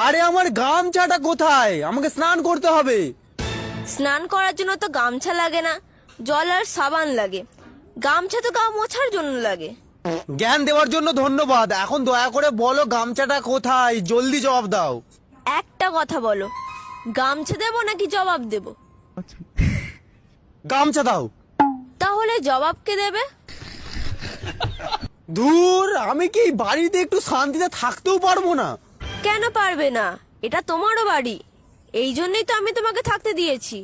আরে আমার গামছাটা কোথায়? আমাকে স্নান করতে হবে। স্নান করার জন্য তো গামছা লাগে না, জল আর সাবান লাগে। গামছা তো গা মোছার জন্য লাগে। জ্ঞান দেওয়ার জন্য ধন্যবাদ। এখন দয়া করে বলো গামছাটা কোথায়, জলদি জবাব দাও। একটা কথা বলো, গামছা দেবো নাকি জবাব দেবো? গামছা দাও। তাহলে জবাব কে দেবে? ধুর, আমি কি এই বাড়িতে একটু শান্তিতে থাকতেও পারবো না? কেন পারবে না? এটা তোমারও বাড়ি, এই জন্যই তো আমি তোমাকে থাকতে দিয়েছি।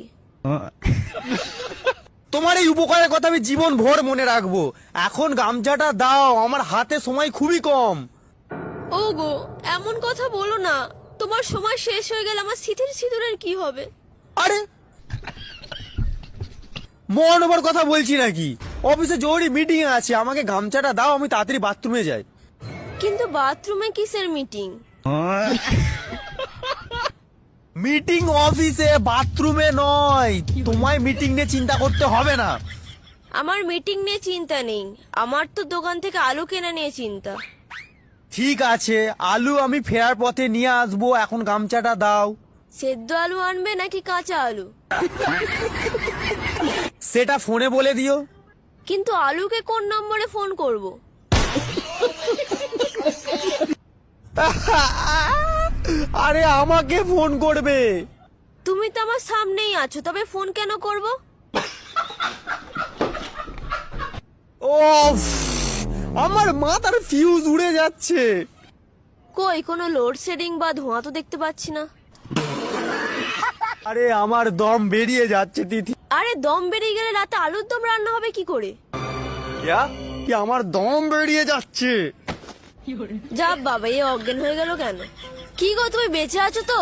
তোমার এই উপকারের কথা আমি জীবন ভর মনে রাখবো। এখন গামছাটা দাও, আমার হাতে সময় খুবই কম। ওগো, এমন কথা বলো না। তোমার সময় শেষ হয়ে গেলে আমার সিঁথির সিঁদুরের কি হবে? আরে মন ওভার কথা বলছি নাকি? অফিসে জরুরি মিটিং আছে, আমাকে গামছাটা দাও, আমি তাড়াতাড়ি বাথরুমে যাই। কিন্তু বাথরুমে কিসের মিটিং? মিটিং অফিসে, বাথরুমে নয়। তোমায় মিটিং নিয়ে চিন্তা করতে হবে না। আমার মিটিং নিয়ে চিন্তা নেই, আমার তো দোকান থেকে আলু কেনা নিয়ে চিন্তা। ঠিক আছে, আলু আমি ফেরার পথে নিয়ে আসবো, এখন গামছাটা দাও। সেদ্ধ আলু আনবে নাকি কাঁচা আলু? সেটা ফোনে বলে দিও। কিন্তু আলুকে কোন নম্বরে ফোন করব? আরে আমাকে ফোন করবে। তুমি তো আমার সামনেই আছো, তবে ফোন কেন করব? ওফ, আমার মাথার ফিউজ উড়ে যাচ্ছে। কই, কোনো লোডশেডিং বা ধোঁয়া তো দেখতে পাচ্ছি না। আরে আমার দম বেরিয়ে যাচ্ছে তিথি। আরে দম বেরিয়ে গেলে রাতে আলুর দম রান্না হবে কি করে? কি আমার দম বেরিয়ে যাচ্ছে। যা বাবা, এ অজ্ঞান হয়ে গেল কেন? কি গো, তুমি বেঁচে আছো তো?